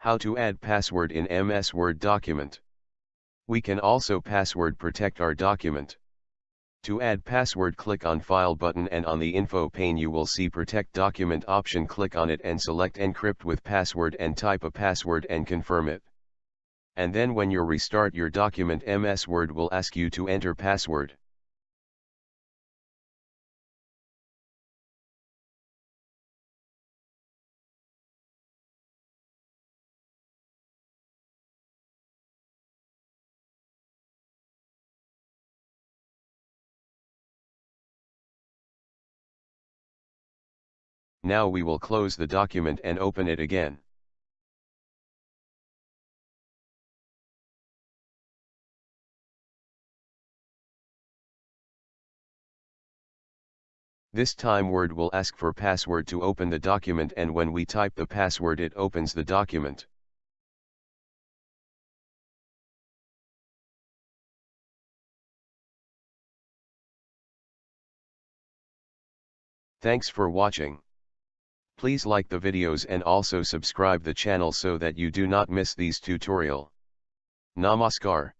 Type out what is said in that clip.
How to add password in MS Word document. We can also password protect our document. To add password, click on File button, and on the info pane you will see Protect Document option. Click on it and select Encrypt with password and type a password and confirm it. And then when you restart your document, MS Word will ask you to enter password. Now we will close the document and open it again. This time Word will ask for password to open the document, and when we type the password it opens the document. Thanks for watching. Please like the videos and also subscribe the channel so that you do not miss these tutorial. Namaskar.